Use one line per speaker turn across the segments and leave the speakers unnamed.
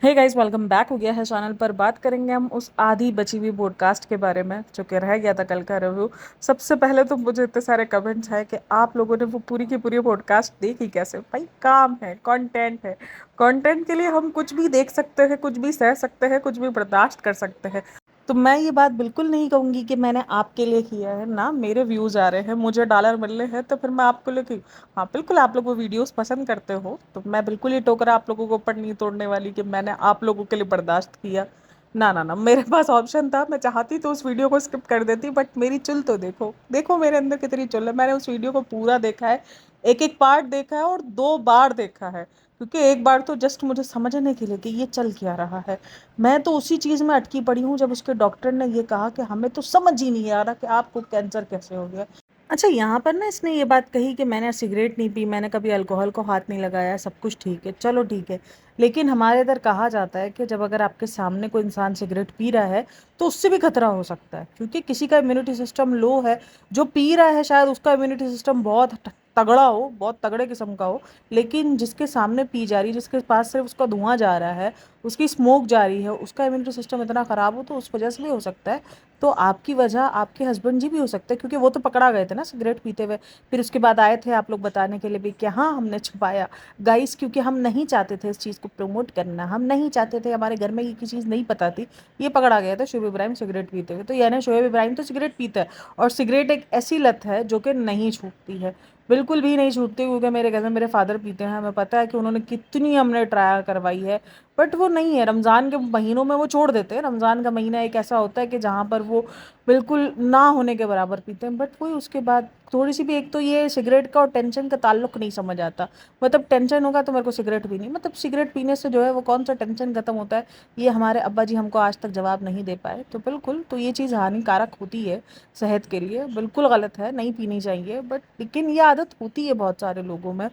Hey guys, welcome back हो गया है चैनल पर। बात करेंगे हम उस आधी बची हुई पॉडकास्ट के बारे में जो कि रह गया था कल का रिव्यू। सबसे पहले तो मुझे इतने सारे कमेंट्स है कि आप लोगों ने वो पूरी की पूरी पॉडकास्ट देखी कैसे। भाई काम है, कंटेंट है। कंटेंट के लिए हम कुछ भी देख सकते हैं, कुछ भी सह सकते हैं, कुछ भी बर्दाश्त कर सकते हैं। तो मैं ये बात बिल्कुल नहीं कहूंगी कि मैंने आपके लिए किया है ना, मेरे व्यूज आ रहे हैं, मुझे डॉलर मिल रहे हैं तो फिर मैं आपको लेके। हाँ बिल्कुल, आप लोग वो वीडियोस पसंद करते हो तो मैं बिल्कुल ये टोकरा आप लोगों के ऊपर नहीं तोड़ने वाली कि मैंने आप लोगों के लिए बर्दाश्त किया। ना ना ना, मेरे पास ऑप्शन था, मैं चाहती तो उस वीडियो को स्किप कर देती, बट मेरी चुल तो देखो, देखो मेरे अंदर कितनी चुल है। मैंने उस वीडियो को पूरा देखा है, एक एक पार्ट देखा है और 2 बार देखा है। क्योंकि एक बार तो जस्ट मुझे समझने के लिए कि ये चल क्या रहा है। मैं तो उसी चीज़ में अटकी पड़ी हूँ जब उसके डॉक्टर ने ये कहा कि हमें तो समझ ही नहीं आ रहा कि आपको कैंसर कैसे हो गया। अच्छा, यहाँ पर ना इसने ये बात कही कि मैंने सिगरेट नहीं पी, मैंने कभी अल्कोहल को हाथ नहीं लगाया, सब कुछ ठीक है, चलो ठीक है। लेकिन हमारे इधर कहा जाता है कि जब अगर आपके सामने कोई इंसान सिगरेट पी रहा है तो उससे भी खतरा हो सकता है, क्योंकि किसी का इम्यूनिटी सिस्टम लो है। जो पी रहा है शायद उसका इम्यूनिटी सिस्टम बहुत तगड़ा हो, बहुत तगड़े किस्म का हो। लेकिन जिसके सामने पी जा रही है, जिसके पास सिर्फ उसका धुआं जा रहा है, उसकी स्मोक जा रही है, उसका इम्यूनिटी सिस्टम इतना ख़राब हो तो उस वजह से भी हो सकता है। तो आपकी वजह आपके हस्बैंड जी भी हो सकते हैं, क्योंकि वो तो पकड़ा गए थे ना सिगरेट पीते हुए। फिर उसके बाद आए थे आप लोग बताने के लिए भी कि हाँ हमने छुपाया। गाइस, क्योंकि हम नहीं चाहते थे इस चीज़ को प्रमोट करना, हम नहीं चाहते थे, हमारे घर में ये चीज़ नहीं पता थी। ये पकड़ा गया था शोएब इब्राहिम सिगरेट पीते हुए, तो यानी शोएब इब्राहिम तो सिगरेट पीता है। और सिगरेट एक ऐसी लत है जो कि नहीं छूटती है, बिल्कुल भी नहीं छूटती। क्योंकि मेरे घर में मेरे फादर पीते हैं, हमें पता है कि उन्होंने कितनी हमने ट्राई करवाई है। बट वो नहीं है, रमज़ान के महीनों में वो छोड़ देते हैं। रमज़ान का महीना एक ऐसा होता है कि जहाँ पर वो बिल्कुल ना होने के बराबर पीते हैं। बट वही उसके बाद थोड़ी सी भी, एक तो ये सिगरेट का और टेंशन का ताल्लुक नहीं समझ आता। मतलब टेंशन होगा तो मेरे को सिगरेट पीनी, मतलब सिगरेट पीने से जो है वो कौन सा टेंशन खत्म होता है, ये हमारे अब्बा जी हमको आज तक जवाब नहीं दे पाए। तो बिल्कुल, तो ये चीज़ हानिकारक होती है सेहत के लिए, बिल्कुल गलत है, नहीं पीनी चाहिए। बट लेकिन ये आदत होती है बहुत सारे लोगों में।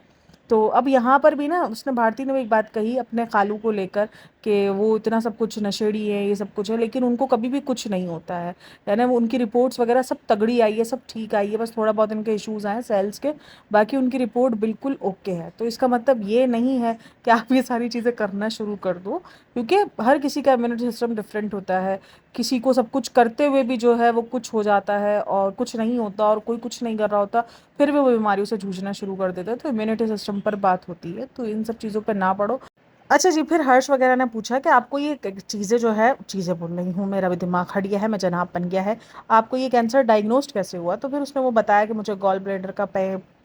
तो अब यहाँ पर भी ना उसने, भारती ने भी एक बात कही अपने खालू को लेकर कि वो इतना सब कुछ नशेड़ी है, ये सब कुछ है, लेकिन उनको कभी भी कुछ नहीं होता है। यानी वो उनकी रिपोर्ट्स वगैरह सब तगड़ी आई है, सब ठीक आई है, बस थोड़ा बहुत इनके इश्यूज आए सेल्स के। बाकी उनकी रिपोर्ट बिल्कुल ओके है। तो इसका मतलब ये नहीं है कि आप ये सारी चीज़ें करना शुरू कर दो, क्योंकि हर किसी का इम्यूनिटी सिस्टम डिफरेंट होता है। किसी को सब कुछ करते हुए भी जो है वो कुछ हो जाता है और कुछ नहीं होता, और कोई कुछ नहीं कर रहा होता फिर भी वो बीमारियों से जूझना शुरू कर देता है। तो इम्यूनिटी सिस्टम पर बात होती है, तो इन सब चीज़ों पर ना पड़ो। अच्छा जी, फिर हर्ष वगैरह ने पूछा कि आपको ये चीज़ें जो है, चीज़ें बोल रही हूँ, मेरा भी दिमाग हट गया है, मैं जनाब बन गया है। आपको ये कैंसर डायग्नोस्ट कैसे हुआ? तो फिर उसने वो बताया कि मुझे गॉल ब्लैडर का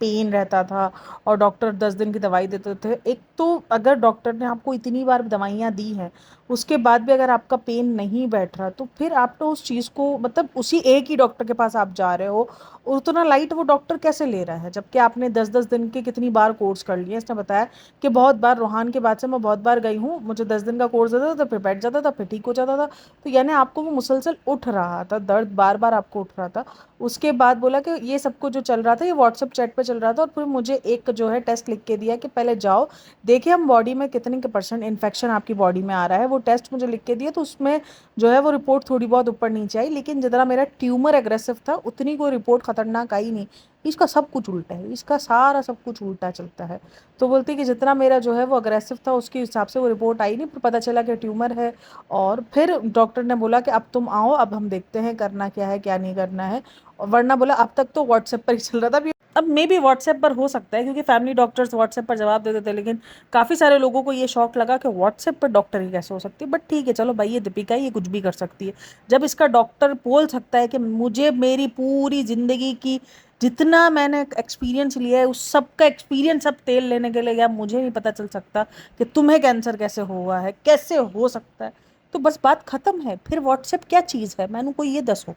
पेन रहता था और डॉक्टर 10 दिन की दवाई देते थे। एक तो अगर डॉक्टर ने आपको इतनी बार दवाइयाँ दी हैं, उसके बाद भी अगर आपका पेन नहीं बैठ रहा, तो फिर आप तो उस चीज़ को, मतलब उसी एक ही डॉक्टर के पास आप जा रहे हो, उतना लाइट वो डॉक्टर कैसे ले रहा है, जबकि आपने 10-10 दिन के कितनी बार कोर्स कर लिया। इसने बताया कि बहुत बार, रूहान के बाद से मैं बहुत बार गई हूँ, मुझे 10 दिन का कोर्स देता था, फिर बैठ जाता था, फिर ठीक हो जाता था। तो यानी आपको वो मुसलसल उठ रहा था, दर्द बार बार आपको उठ रहा था। उसके बाद बोला कि ये सब कुछ जो चल रहा था ये व्हाट्सएप चैट पे चल रहा था, और फिर मुझे एक जो है टेस्ट लिख के दिया कि पहले जाओ, देखिए हम बॉडी में कितने के परसेंट इन्फेक्शन आपकी बॉडी में आ रहा है। वो टेस्ट मुझे लिख के दिया, तो उसमें जो है वो रिपोर्ट थोड़ी बहुत ऊपर नीचे आई, लेकिन जितना मेरा ट्यूमर एग्रेसिव था उतनी कोई रिपोर्ट खतरनाक आई नहीं। इसका सब कुछ उल्टा है, इसका सारा सब कुछ उल्टा चलता है। तो बोलती है कि जितना मेरा जो है वो अग्रेसिव था उसके हिसाब से वो रिपोर्ट आई नहीं, फिर पता चला कि ट्यूमर है। और फिर डॉक्टर ने बोला कि अब तुम आओ, अब हम देखते हैं करना क्या है क्या नहीं करना है। और वरना बोला अब तक तो व्हाट्सएप पर ही चल रहा था। अब मे बी व्हाट्सएप पर हो सकता है क्योंकि फैमिली डॉक्टर्स व्हाट्सएप पर जवाब दे देते हैं, लेकिन काफ़ी सारे लोगों को ये शौक लगा कि व्हाट्सएप पर डॉक्टर ही कैसे हो सकती है। बट ठीक है, चलो भाई, ये दीपिका ये कुछ भी कर सकती है। जब इसका डॉक्टर बोल सकता है कि मुझे मेरी पूरी ज़िंदगी की जितना मैंने एक्सपीरियंस लिया है उस सब का एक्सपीरियंस अब तेल लेने के लिए गया, मुझे नहीं पता चल सकता कि तुम्हें कैंसर कैसे हुआ है, कैसे हो सकता है। तो बस बात खत्म है, फिर व्हाट्सएप क्या चीज़ है, मैंने को ये दसो।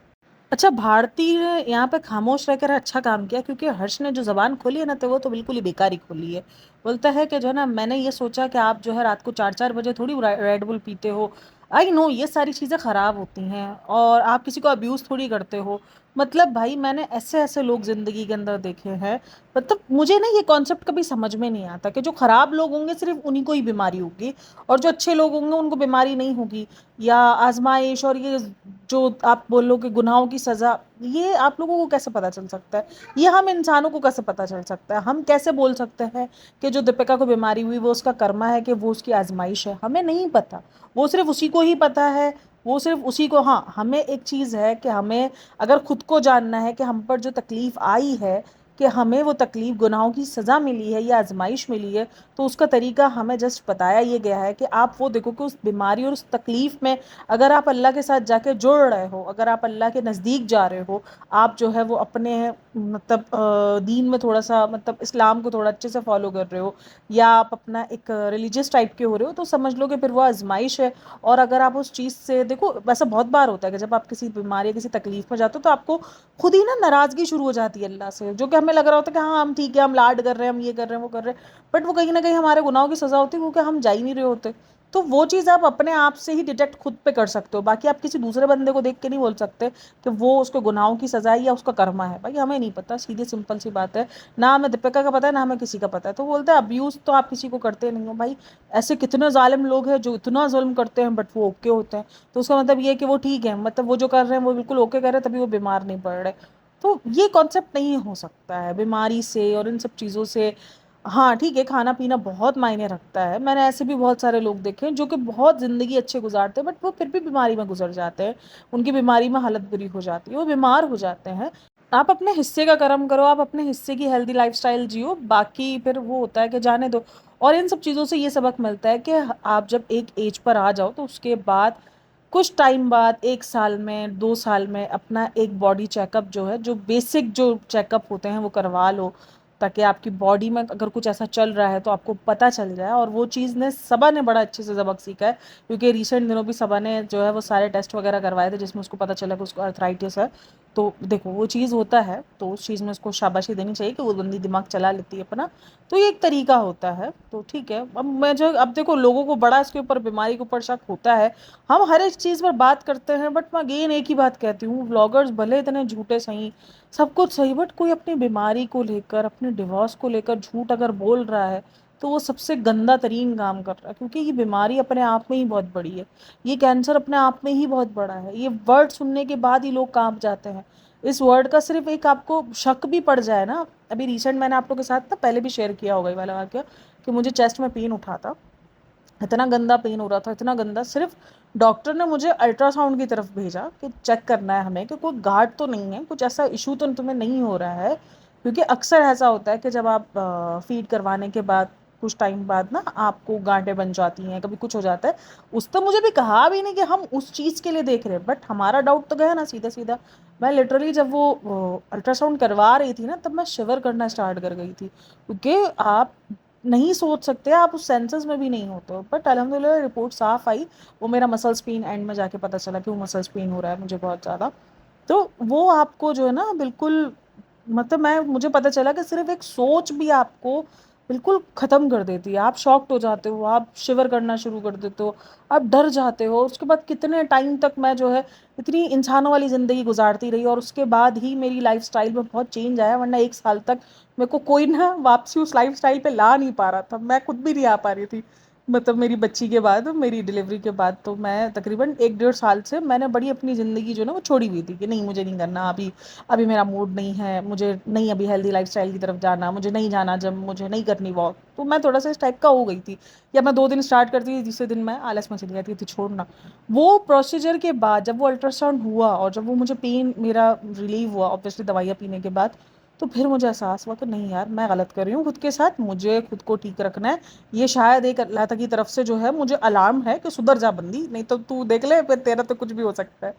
अच्छा, भारती ने यहाँ पे खामोश रहकर अच्छा काम किया, क्योंकि हर्ष ने जो जबान खोली है ना, तो वो तो बिल्कुल ही बेकार ही खोली है। बोलता है कि जो है ना, मैंने ये सोचा कि आप जो है रात को 4-4 बजे थोड़ी रेड बुल पीते हो। आई नो ये सारी चीज़ें ख़राब होती हैं और आप किसी को अब्यूज़ थोड़ी करते हो। मतलब भाई मैंने ऐसे ऐसे लोग जिंदगी के अंदर देखे हैं। मतलब मुझे ना ये कॉन्सेप्ट कभी समझ में नहीं आता कि जो खराब लोग होंगे सिर्फ उन्हीं को ही बीमारी होगी, और जो अच्छे लोग होंगे उनको बीमारी नहीं होगी। या आजमाइश और ये जो आप बोलो कि गुनाहों की सजा, ये आप लोगों को कैसे पता चल सकता है? ये हम इंसानों को कैसे पता चल सकता है? हम कैसे बोल सकते हैं कि जो दीपिका को बीमारी हुई वो उसका कर्मा है, कि वो उसकी आजमाइश है? हमें नहीं पता, वो सिर्फ उसी को ही पता है। वो सिर्फ उसी को, हाँ हमें एक चीज़ है कि हमें अगर खुद को जानना है कि हम पर जो तकलीफ आई है, कि हमें वो तकलीफ गुनाहों की सज़ा मिली है या आजमाइश मिली है, तो उसका तरीका हमें जस्ट बताया ये गया है कि आप वो देखो कि उस बीमारी और उस तकलीफ में अगर आप अल्लाह के साथ जाके जुड़ रहे हो, अगर आप अल्लाह के नज़दीक जा रहे हो, आप जो है वो अपने मतलब दीन में थोड़ा सा, मतलब इस्लाम को थोड़ा अच्छे से फॉलो कर रहे हो, या आप अपना एक रिलीजियस टाइप के हो रहे हो, तो समझ लो कि फिर वो आजमाइश है। और अगर आप उस चीज़ से देखो, वैसा बहुत बार होता है कि जब आप किसी बीमारी या किसी तकलीफ में जाते हो तो आपको खुद ही ना नाराज़गी शुरू हो जाती है अल्लाह से, जो कि हमें लग रहा होता है कि हाँ हम ठीक है, हम लाड कर रहे हैं, हम ये कर रहे हैं, वो कर रहे हैं, बट वो कहीं ना कहीं हमारे गुनाहों की सज़ा होती है, क्योंकि हम जा ही नहीं रहे होते। तो वो चीज़ आप अपने आप से ही डिटेक्ट खुद पे कर सकते हो, बाकी आप किसी दूसरे बंदे को देख के नहीं बोल सकते कि वो उसको गुनाहों की सज़ा है या उसका कर्मा है। भाई हमें नहीं पता, सीधी सिंपल सी बात है। ना हमें दीपिका का पता है, ना हमें किसी का पता है। तो बोलते हैं अब्यूज़ तो आप किसी को करते नहीं हो भाई। ऐसे कितने जालिम लोग हैं जो इतना जुल्म करते हैं बट वो ओके होते हैं। तो उसका मतलब ये है कि वो ठीक है, मतलब वो जो कर रहे हैं वो बिल्कुल ओके कर रहे हैं, तभी वो बीमार नहीं पड़ रहे। तो ये कॉन्सेप्ट नहीं हो सकता है बीमारी से और इन सब चीज़ों से। हाँ ठीक है, खाना पीना बहुत मायने रखता है। मैंने ऐसे भी बहुत सारे लोग देखे हैं जो कि बहुत ज़िंदगी अच्छे गुजारते हैं, बट वो फिर भी बीमारी में गुजर जाते हैं। उनकी बीमारी में हालत बुरी हो जाती है, वो बीमार हो जाते हैं। आप अपने हिस्से का कर्म करो, आप अपने हिस्से की हेल्दी लाइफस्टाइल जियो, बाकी फिर वो होता है कि जाने दो। और इन सब चीज़ों से ये सबक मिलता है कि आप जब एक एज पर आ जाओ तो उसके बाद कुछ टाइम बाद, 1 साल में, 2 साल में, अपना एक बॉडी चेकअप जो है, जो बेसिक जो चेकअप होते हैं वो करवा लो, ताकि आपकी बॉडी में अगर कुछ ऐसा चल रहा है तो आपको पता चल जाए। और वो चीज़ ने सबा ने बड़ा अच्छे से सबक सीखा है, क्योंकि रिसेंट दिनों भी सबा ने जो है वो सारे टेस्ट वगैरह करवाए थे जिसमें उसको पता चला कि उसको अर्थराइटिस है। तो देखो वो चीज़ होता है, तो उस चीज़ में उसको शाबाशी देनी चाहिए कि वो बंदी दिमाग चला लेती है अपना। तो ये एक तरीका होता है, तो ठीक है। अब मैं जो, अब देखो लोगों को बड़ा इसके ऊपर, बीमारी के ऊपर शक होता है। हम हर एक चीज़ पर बात करते हैं, बट मैं अगेन एक ही बात कहती हूँ, व्लॉगर्स भले इतने झूठे सही, सब कुछ सही, बट कोई अपनी बीमारी को लेकर, अपने डिवोर्स को लेकर झूठ अगर बोल रहा है तो वो सबसे गंदा तरीन काम कर रहा है, क्योंकि ये बीमारी अपने आप में ही बहुत बड़ी है। ये कैंसर अपने आप में ही बहुत बड़ा है। ये वर्ड सुनने के बाद ही लोग कांप जाते हैं। इस वर्ड का सिर्फ एक आपको शक भी पड़ जाए ना। अभी रिसेंट मैंने आप लोगों के साथ ना पहले भी शेयर किया होगा ये वाला वाक्य, कि मुझे चेस्ट में पेन उठा था, इतना गंदा पेन हो रहा था, इतना गंदा। सिर्फ डॉक्टर ने मुझे अल्ट्रासाउंड की तरफ भेजा कि चेक करना है हमें कि कोई गांठ तो नहीं है, कुछ ऐसा इशू तो तुम्हें नहीं हो रहा है। क्योंकि अक्सर ऐसा होता है कि जब आप फीड करवाने के बाद कुछ टाइम बाद ना आपको गांठें बन जाती हैं, कभी कुछ हो जाता है। उस तो मुझे भी कहा भी नहीं कि हम उस चीज़ के लिए देख रहे हैं, बट हमारा डाउट तो गया ना सीधा सीधा। मैं लिटरली जब वो अल्ट्रासाउंड करवा रही थी ना, तब मैं शिवर करना स्टार्ट कर गई थी, क्योंकि आप नहीं सोच सकते, आप उस सेंसेस में भी नहीं होते हो। बट अल्हम्दुलिल्लाह रिपोर्ट साफ आई। वो मेरा मसल्स पेन एंड में जाके पता चला कि वो मसल्स पेन हो रहा है मुझे बहुत ज़्यादा। तो वो आपको जो है ना बिल्कुल, मतलब मैं, मुझे पता चला कि सिर्फ एक सोच भी आपको बिल्कुल ख़त्म कर देती है। आप शॉक्ड हो जाते हो, आप शिवर करना शुरू कर देते हो, आप डर जाते हो। उसके बाद कितने टाइम तक मैं जो है इतनी इंसानों वाली ज़िंदगी गुजारती रही, और उसके बाद ही मेरी लाइफस्टाइल में बहुत चेंज आया, वरना 1 साल तक मेरे को कोई ना वापसी उस लाइफस्टाइल पे ला नहीं पा रहा था। मैं खुद भी नहीं आ पा रही थी। मतलब मेरी बच्ची के बाद, मेरी डिलीवरी के बाद तो मैं तकरीबन 1 डेढ़ साल से मैंने बड़ी अपनी ज़िंदगी जो ना वो छोड़ी हुई थी, कि नहीं मुझे नहीं करना अभी, अभी मेरा मूड नहीं है, मुझे नहीं अभी हेल्दी लाइफस्टाइल की तरफ जाना, मुझे नहीं जाना, जब मुझे नहीं करनी वॉक। तो मैं थोड़ा सा इस टाइप का हो गई थी। या मैं 2 दिन स्टार्ट करती थी, तीसरे दिन मैं आलस में चली जाती थी छोड़ना। वो प्रोसीजर के बाद जब वो अल्ट्रासाउंड हुआ और जब वो मुझे पेन मेरा रिलीव हुआ ऑब्वियसली दवाइयाँ पीने के बाद, तो फिर मुझे एहसास हुआ कि नहीं यार, मैं गलत कर रही हूँ खुद के साथ, मुझे खुद को ठीक रखना है। ये शायद एक अल्लाह ताला की तरफ से जो है मुझे अलार्म है कि सुधर जा बंदी, नहीं तो तू देख ले फिर तेरा तो कुछ भी हो सकता है।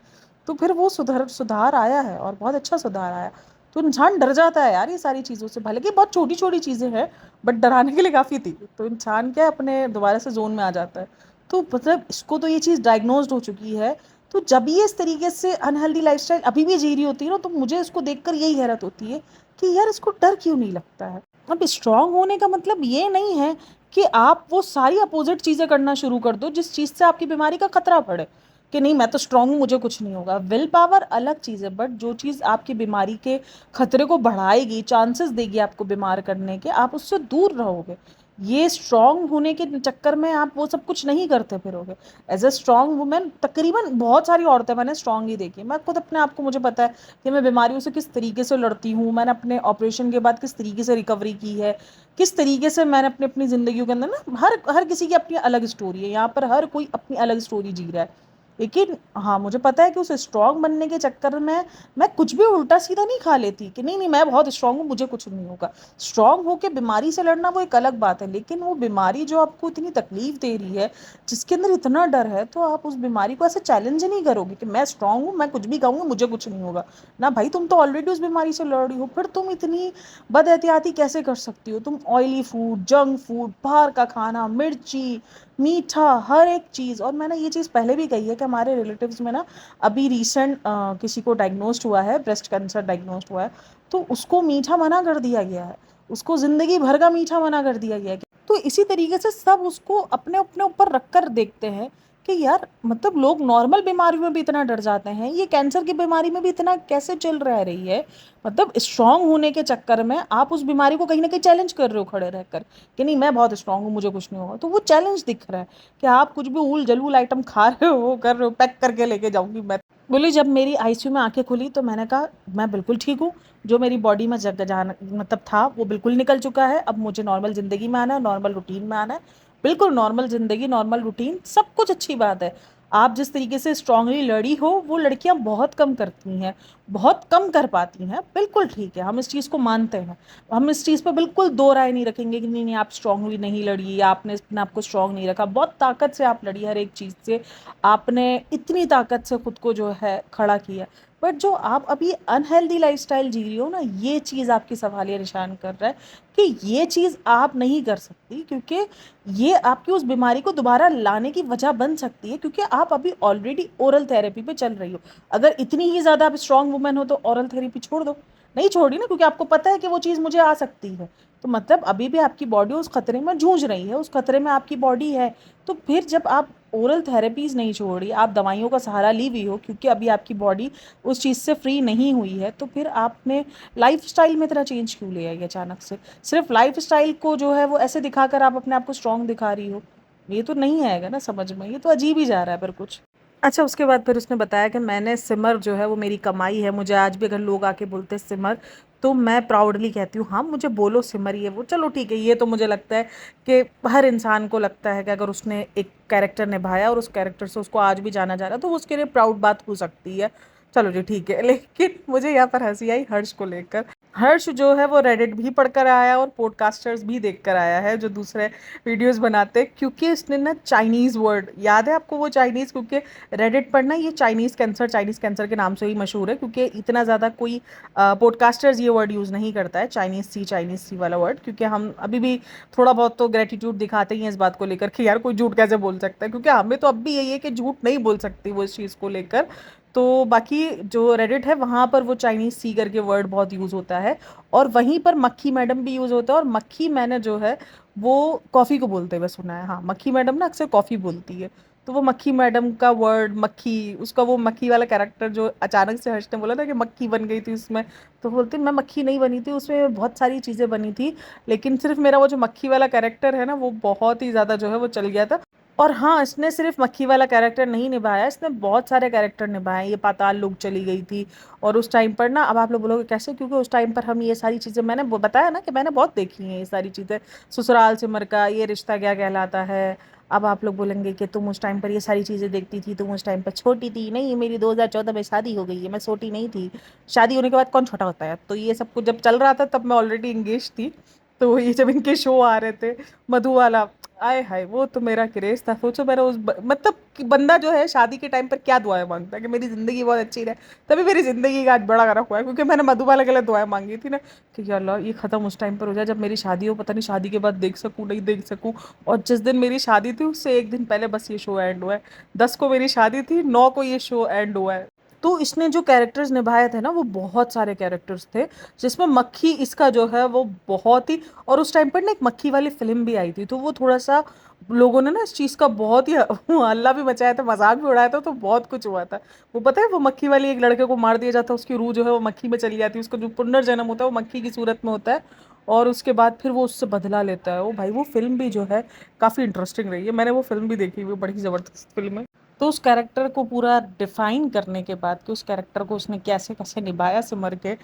तो फिर वो सुधार आया है, और बहुत अच्छा सुधार आया। तो इंसान डर जाता है यार ये सारी चीज़ों से, भले कि बहुत छोटी छोटी चीज़ें हैं, बट डराने के लिए काफ़ी थी। तो इंसान क्या है, अपने दोबारा से जोन में आ जाता है। तो मतलब इसको तो ये चीज़ डायग्नोज्ड हो चुकी है। तो जब ये इस तरीके से अनहेल्दी लाइफस्टाइल अभी भी जी रही होती है ना, तो मुझे इसको देखकर यही हैरत होती है कि यार इसको डर क्यों नहीं लगता है। अब स्ट्रांग होने का मतलब ये नहीं है कि आप वो सारी अपोजिट चीज़ें करना शुरू कर दो जिस चीज़ से आपकी बीमारी का खतरा पड़े। कि नहीं मैं तो स्ट्रांग हूँ, मुझे कुछ नहीं होगा। विल पावर अलग चीज़ है, बट जो चीज़ आपकी बीमारी के खतरे को बढ़ाएगी, चांसेस देगी आपको बीमार करने के, आप उससे दूर रहोगे। ये स्ट्रांग होने के चक्कर में आप वो सब कुछ नहीं करते फिरोगे। एज अ स्ट्रांग वुमेन तकरीबन बहुत सारी औरतें मैंने स्ट्रांग ही देखी। मैं खुद अपने आप को, मुझे पता है कि मैं बीमारियों से किस तरीके से लड़ती हूँ, मैंने अपने ऑपरेशन के बाद किस तरीके से रिकवरी की है, किस तरीके से मैंने अपनी अपनी ज़िंदगी के अंदर ना, हर हर किसी की अपनी अलग स्टोरी है, यहाँ पर हर कोई अपनी अलग स्टोरी जी रहा है। लेकिन हाँ, मुझे पता है कि उस स्ट्रांग बनने के चक्कर में मैं कुछ भी उल्टा सीधा नहीं खा लेती कि नहीं नहीं मैं बहुत स्ट्रांग हूँ, मुझे कुछ नहीं होगा। स्ट्रांग होके बीमारी से लड़ना वो एक अलग बात है, लेकिन वो बीमारी जो आपको इतनी तकलीफ दे रही है, जिसके अंदर इतना डर है, तो आप उस बीमारी को ऐसे चैलेंज ही नहीं करोगे कि मैं स्ट्रांग हूँ, मैं कुछ भी खाऊंगा मुझे कुछ नहीं होगा। ना भाई, तुम तो ऑलरेडी उस बीमारी से लड़ रही हो, फिर तुम इतनी बद एहतियाती कैसे कर सकती हो? तुम ऑयली फूड, जंक फूड, बाहर का खाना, मिर्ची, मीठा, हर एक चीज़। और मैंने ये चीज़ पहले भी कही है कि हमारे रिलेटिव्स में ना अभी रिसेंट किसी को डायग्नोस्ड हुआ है, ब्रेस्ट कैंसर डायग्नोस्ड हुआ है, तो उसको मीठा मना कर दिया गया है, उसको ज़िंदगी भर का मीठा मना कर दिया गया है। तो इसी तरीके से सब उसको अपने अपने ऊपर रख कर देखते हैं कि यार मतलब लोग नॉर्मल बीमारी में भी इतना डर जाते हैं, ये कैंसर की बीमारी में भी इतना कैसे चल रह रही है? मतलब स्ट्रांग होने के चक्कर में आप उस बीमारी को कहीं ना कहीं चैलेंज कर रहे हो खड़े रहकर कि नहीं मैं बहुत स्ट्रांग हूँ, मुझे कुछ नहीं होगा। तो वो चैलेंज दिख रहा है कि आप कुछ भी ऊल जलूल आइटम खा रहे हो, वो कर रहे हो, पैक करके लेके जाऊंगी मैं। बोली जब मेरी आईसीयू में आंखें खुली तो मैंने कहा मैं बिल्कुल ठीक हूँ, जो मेरी बॉडी में जग जाना मतलब था वो बिल्कुल निकल चुका है, अब मुझे नॉर्मल ज़िंदगी में आना है, नॉर्मल रूटीन में आना है। बिल्कुल नॉर्मल ज़िंदगी, नॉर्मल रूटीन, सब कुछ अच्छी बात है। आप जिस तरीके से स्ट्रांगली लड़ी हो वो लड़कियां बहुत कम करती हैं, बहुत कम कर पाती हैं। बिल्कुल ठीक है, हम इस चीज़ को मानते हैं, हम इस चीज़ पर बिल्कुल दो राय नहीं रखेंगे कि नहीं नहीं आप स्ट्रांगली नहीं लड़ी या आपने अपने आप को स्ट्रांग नहीं रखा। बहुत ताकत से आप लड़ी, हर एक चीज़ से आपने इतनी ताकत से खुद को जो है खड़ा किया। बट जो आप अभी अनहेल्दी लाइफस्टाइल जी रही हो ना, ये चीज़ आपकी सवालिया निशान कर रहा है कि ये चीज़ आप नहीं कर सकती, क्योंकि ये आपकी उस बीमारी को दोबारा लाने की वजह बन सकती है, क्योंकि आप अभी ऑलरेडी ओरल थेरेपी पे चल रही हो। अगर इतनी ही ज़्यादा आप स्ट्रांग वुमेन हो तो ओरल थेरेपी छोड़ दो। नहीं छोड़ी ना, क्योंकि आपको पता है कि वो चीज़ मुझे आ सकती है। तो मतलब अभी भी आपकी बॉडी उस खतरे में जूझ रही है, उस खतरे में आपकी बॉडी है। तो फिर जब आप ओरल थेरेपीज़ नहीं छोड़ी, आप दवाइयों का सहारा ली हुई हो, क्योंकि अभी आपकी बॉडी उस चीज़ से फ्री नहीं हुई है, तो फिर आपने लाइफस्टाइल में इतना चेंज क्यों ले आई अचानक से? सिर्फ लाइफस्टाइल को जो है वो ऐसे दिखाकर आप अपने आप को स्ट्रांग दिखा रही हो। ये तो नहीं आएगा ना समझ में, ये तो अजीब ही जा रहा है पर कुछ। अच्छा, उसके बाद फिर उसने बताया कि मैंने सिमर जो है वो मेरी कमाई है, मुझे आज भी अगर लोग आके बोलते हैं सिमर, तो मैं प्राउडली कहती हूँ हाँ मुझे बोलो सिमर, ये वो चलो ठीक है। ये तो मुझे लगता है कि हर इंसान को लगता है कि अगर उसने एक कैरेक्टर निभाया और उस कैरेक्टर से उसको आज भी जाना जा रहा है तो वो उसके लिए प्राउड बात हो सकती है। चलो जी ठीक है। लेकिन मुझे यहाँ पर हंसी आई हर्ष को लेकर। हर्ष जो है वो रेडिट भी पढ़कर आया और पॉडकास्टर्स भी देख कर आया है जो दूसरे वीडियोस बनाते हैं, क्योंकि इसने ना चाइनीज़ वर्ड याद है आपको, वो चाइनीज़, क्योंकि रेडिट पढ़ना ये चाइनीज़ कैंसर के नाम से ही मशहूर है, क्योंकि इतना ज़्यादा कोई पॉडकास्टर्स ये वर्ड यूज़ नहीं करता है चाइनीज़ सी वाला वर्ड, क्योंकि हम अभी भी थोड़ा बहुत तो ग्रेटिट्यूड दिखाते ही हैं इस बात को लेकर कि यार कोई झूठ कैसे बोल सकता है, क्योंकि हमें तो अब भी यही है कि झूठ नहीं बोल सकती वो इस चीज़ को लेकर। तो बाकी जो रेडिट है वहाँ पर वो चाइनीज़ सी करके वर्ड बहुत यूज़ होता है, और वहीं पर मक्खी मैडम भी यूज़ होता है। और मक्खी मैंने जो है वो कॉफ़ी को बोलते हुए सुना है। हाँ, मक्खी मैडम ना अक्सर कॉफ़ी बोलती है, तो वो मक्खी मैडम का वर्ड मक्खी, उसका वो मक्खी वाला कैरेक्टर जो अचानक से हर्ष ने बोला ना कि मक्खी बन गई थी उसमें, तो बोलते मैं मक्खी नहीं बनी थी, उसमें बहुत सारी चीज़ें बनी थी, लेकिन सिर्फ मेरा वो जो मक्खी वाला कैरेक्टर है ना वो बहुत ही ज़्यादा जो है वो चल गया था। और हाँ, इसने सिर्फ मक्खी वाला कैरेक्टर नहीं निभाया, इसने बहुत सारे कैरेक्टर निभाए। ये पाताल लोक चली गई थी, और उस टाइम पर ना, अब आप लोग बोलोगे कैसे, क्योंकि उस टाइम पर हम ये सारी चीज़ें, मैंने बताया ना कि मैंने बहुत देखी हैं ये सारी चीज़ें। ससुराल सिमर का, ये रिश्ता क्या कहलाता है। अब आप लोग बोलेंगे कि तुम उस टाइम पर ये सारी चीज़ें देखती थी, तुम उस टाइम पर छोटी थी। नहीं, मेरी 2014 में शादी हो गई है, मैं छोटी नहीं थी। शादी होने के बाद कौन छोटा होता है? तो ये सब कुछ जब चल रहा था तब मैं ऑलरेडी इंगेज थी। तो ये जब इनके शो आ रहे थे, मधु वाला, आय हाय वो तो मेरा क्रेज था। सोचो मेरा मतलब कि बंदा जो है शादी के टाइम पर क्या दुआएं मांगता है कि मेरी ज़िंदगी बहुत अच्छी रहे। तभी मेरी ज़िंदगी का आज बड़ा करा हुआ है, क्योंकि मैंने मधुबाला के लिए दुआएं मांगी थी ना कि या अल्लाह ये ख़त्म उस टाइम पर हो जाए जब मेरी शादी हो, पता नहीं शादी के बाद देख सकूँ नहीं देख सकूँ। और जिस दिन मेरी शादी थी उससे एक दिन पहले बस ये शो एंड हुआ है। 10 को मेरी शादी थी, 9 को ये शो एंड हुआ है। तो इसने जो कैरेक्टर्स निभाए थे ना वो बहुत सारे कैरेक्टर्स थे, जिसमें मक्खी इसका जो है वो बहुत ही, और उस टाइम पर ना एक मक्खी वाली फिल्म भी आई थी, तो वो थोड़ा सा लोगों ने ना इस चीज़ का बहुत ही हल्ला भी मचाया था, मजाक भी उड़ाया था, तो बहुत कुछ हुआ था। वो पता है वो मक्खी वाली, एक लड़के को मार दिया जाता है, उसकी रूह जो है वो मक्खी में चली जाती है, उसका जो पुनर्जन्म होता है वो मक्खी की सूरत में होता है, और उसके बाद फिर वो उससे बदला लेता है। ओ भाई वो फिल्म भी जो है काफ़ी इंटरेस्टिंग रही है, मैंने वो फिल्म भी देखी हुई है, बड़ी ज़बरदस्त फिल्म है। तो उस कैरेक्टर को पूरा डिफाइन करने के बाद कि उस कैरेक्टर को उसने कैसे कैसे निभाया सिमर के।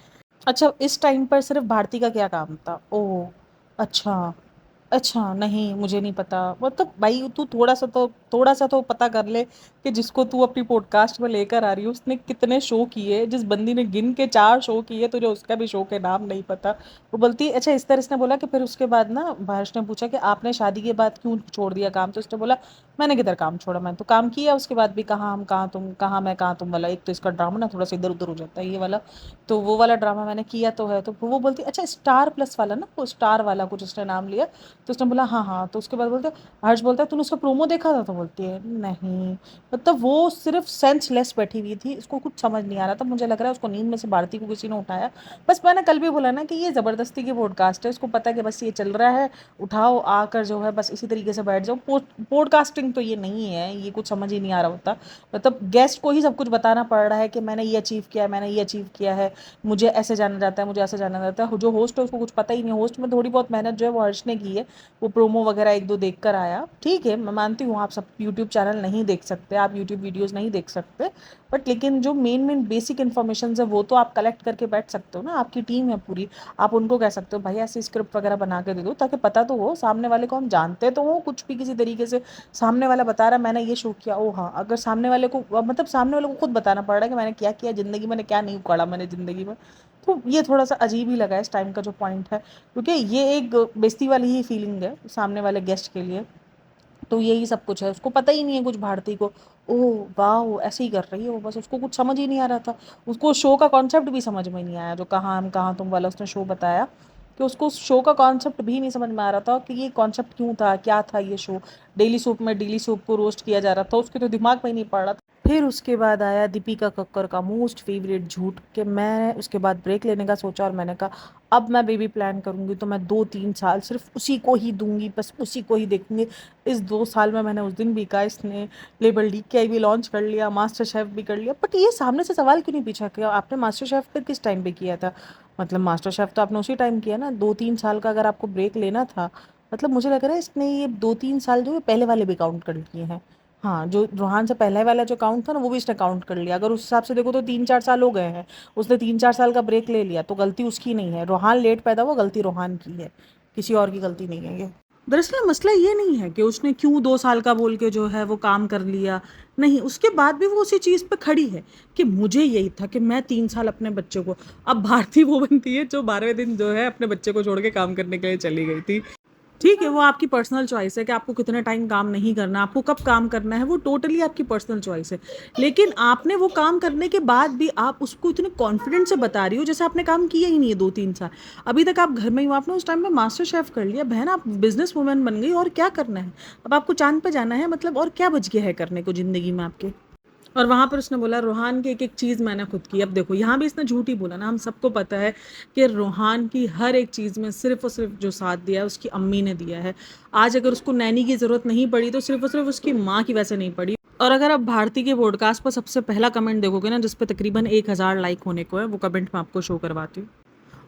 अच्छा, इस टाइम पर सिर्फ भारती का क्या काम था? ओह, अच्छा, अच्छा, नहीं मुझे नहीं पता, मतलब भाई तू थोड़ा सा तो पता कर ले कि जिसको तू अपनी पॉडकास्ट में लेकर आ रही है उसने कितने शो किए। जिस बंदी ने गिन के 4 शो किए, तुझे उसका भी शो के नाम नहीं पता। वो बोलती है, अच्छा इस तरह इसने बोला कि फिर उसके बाद ना भार्श ने पूछा कि आपने शादी के बाद क्यों छोड़ दिया काम, तो उसने बोला मैंने किधर काम छोड़ा, मैंने तो काम किया उसके बाद भी, कहाँ हम कहाँ तुम, कहाँ मैं कहाँ तुम वाला। एक तो इसका ड्रामा ना थोड़ा सा इधर उधर हो जाता है ये वाला, तो वो वाला ड्रामा मैंने किया तो है। तो वो बोलती अच्छा स्टार प्लस वाला ना, वो स्टार वाला कुछ उसने नाम लिया, तो उसने बोला हाँ हाँ। तो उसके बाद बोलते हर्ष बोलता है तूने उसका प्रोमो देखा था, तो बोलती है नहीं। मतलब वो सिर्फ सेंसलेस बैठी हुई थी, इसको कुछ समझ नहीं आ रहा था, मुझे लग रहा है उसको नींद में से भारती को किसी ने उठाया। बस मैंने कल भी बोला ना कि ये ज़बरदस्ती की पॉडकास्ट है, इसको पता है कि बस ये चल रहा है, उठाओ आकर जो है बस इसी तरीके से बैठ जाओ। पॉडकास्टिंग तो ये नहीं है, ये कुछ समझ ही नहीं आ रहा होता। मतलब गेस्ट को ही सब कुछ बताना पड़ रहा है कि मैंने ये अचीव किया है, मैंने ये अचीव किया है, मुझे ऐसे जाना जाता है, मुझे ऐसे जाना जाता है। जो होस्ट है उसको कुछ पता ही नहीं है। होस्ट में थोड़ी बहुत मेहनत जो है वो हर्ष ने की है, वो प्रोमो वगैरह एक दो देख कर आया, ठीक है मैं मानती हूँ आप सब यूट्यूब चैनल नहीं देख सकते, आप यूट्यूब वीडियोस नहीं देख सकते, बट लेकिन जो मेन मेन बेसिक इन्फॉर्मेशन है वो तो आप कलेक्ट करके बैठ सकते हो ना, आपकी टीम है पूरी, आप उनको कह सकते हो भाई ऐसे स्क्रिप्ट वगैरह बना के दे दो, ताकि पता तो हो सामने वाले को, हम जानते तो हो कुछ भी किसी तरीके से। सामने वाला बता रहा है मैंने ये शो किया, ओ हाँ, अगर सामने वाले को मतलब सामने वाले को खुद बताना पड़ रहा है कि मैंने क्या किया ज़िंदगी, मैंने क्या नहीं उखाड़ा मैंने ज़िंदगी में, तो ये थोड़ा सा अजीब ही लगा इस टाइम का जो पॉइंट है, क्योंकि ये एक बेइज्जती वाली ही फीलिंग है सामने वाले गेस्ट के लिए। तो यही सब कुछ है, उसको पता ही नहीं है कुछ भारती को। ओह वाह, ऐसे ही कर रही है वो, बस उसको कुछ समझ ही नहीं आ रहा था। उसको शो का कॉन्सेप्ट भी समझ में नहीं आया, जो कहाँ हम कहाँ तुम वाला उसने शो बताया, कि उसको उस शो का कॉन्सेप्ट भी नहीं समझ में आ रहा था कि ये कॉन्सेप्ट क्यों था, क्या था ये शो। डेली सोप में डेली सोप को रोस्ट किया जा रहा था, उसके तो दिमाग में ही नहीं पड़ रहा था। फिर उसके बाद आया दीपिका कक्कर का मोस्ट फेवरेट झूठ, कि मैं उसके बाद ब्रेक लेने का सोचा और मैंने कहा अब मैं बेबी प्लान करूंगी तो मैं 2-3 साल सिर्फ उसी को ही दूंगी, बस उसी को ही देखूंगी। इस 2 साल में मैंने उस दिन भी कहा, इसने लेबल डी के आई भी लॉन्च कर लिया, मास्टर शेफ भी कर लिया, बट ये सामने से सवाल क्यों नहीं पूछा कि आपने मास्टर शेफ फिर किस टाइम पे किया था? मतलब मास्टर शेफ तो आपने उसी टाइम किया ना, 2-3 साल का अगर आपको ब्रेक लेना था। मतलब मुझे लग रहा है इसने ये 2-3 साल जो है पहले वाले भी काउंट कर लिए हैं। हाँ, जो रोहान से पहले वाला जो काउंट था ना वो भी इसने काउंट कर लिया, अगर उस हिसाब से देखो तो 3-4 साल हो गए हैं। उसने 3-4 साल का ब्रेक ले लिया, तो गलती उसकी नहीं है, रोहान लेट पैदा हुआ, गलती रोहान की है, किसी और की गलती नहीं है ये। दरअसल मसला ये नहीं है कि उसने क्यों 2 साल का बोल के जो है वो काम कर लिया, नहीं, उसके बाद भी वो उसी चीज़ पे खड़ी है कि मुझे यही था कि मैं 3 साल अपने बच्चे को। अब भारती वो बनती है जो 12वें दिन जो है अपने बच्चे को छोड़ के काम करने के लिए चली गई थी। ठीक है, वो आपकी पर्सनल चॉइस है कि आपको कितने टाइम काम नहीं करना, आपको कब काम करना है, वो टोटली आपकी पर्सनल चॉइस है। लेकिन आपने वो काम करने के बाद भी आप उसको इतने कॉन्फिडेंस से बता रही हो जैसे आपने काम किया ही नहीं है 2-3 साल। अभी तक आप घर में ही हो, आपने उस टाइम में मास्टर शेफ कर लिया, बहन आप बिजनेस वुमेन बन गई, और क्या करना है? अब आपको चांद पे जाना है, मतलब और क्या बच गया है करने को ज़िंदगी में आपके? और वहाँ पर उसने बोला रोहान की एक एक चीज़ मैंने खुद की। अब देखो यहाँ भी इसने झूठ ही बोला ना, हम सबको पता है कि रोहान की हर एक चीज़ में सिर्फ और सिर्फ जो साथ दिया है उसकी अम्मी ने दिया है। आज अगर उसको नैनी की ज़रूरत नहीं पड़ी तो सिर्फ और सिर्फ उसकी माँ की वजह से नहीं पड़ी। और अगर आप भारती के पॉडकास्ट पर सबसे पहला कमेंट देखोगे ना, जिस पे तकरीबन 1000 लाइक होने को है, वो कमेंट मैं आपको शो करवाती हूँ।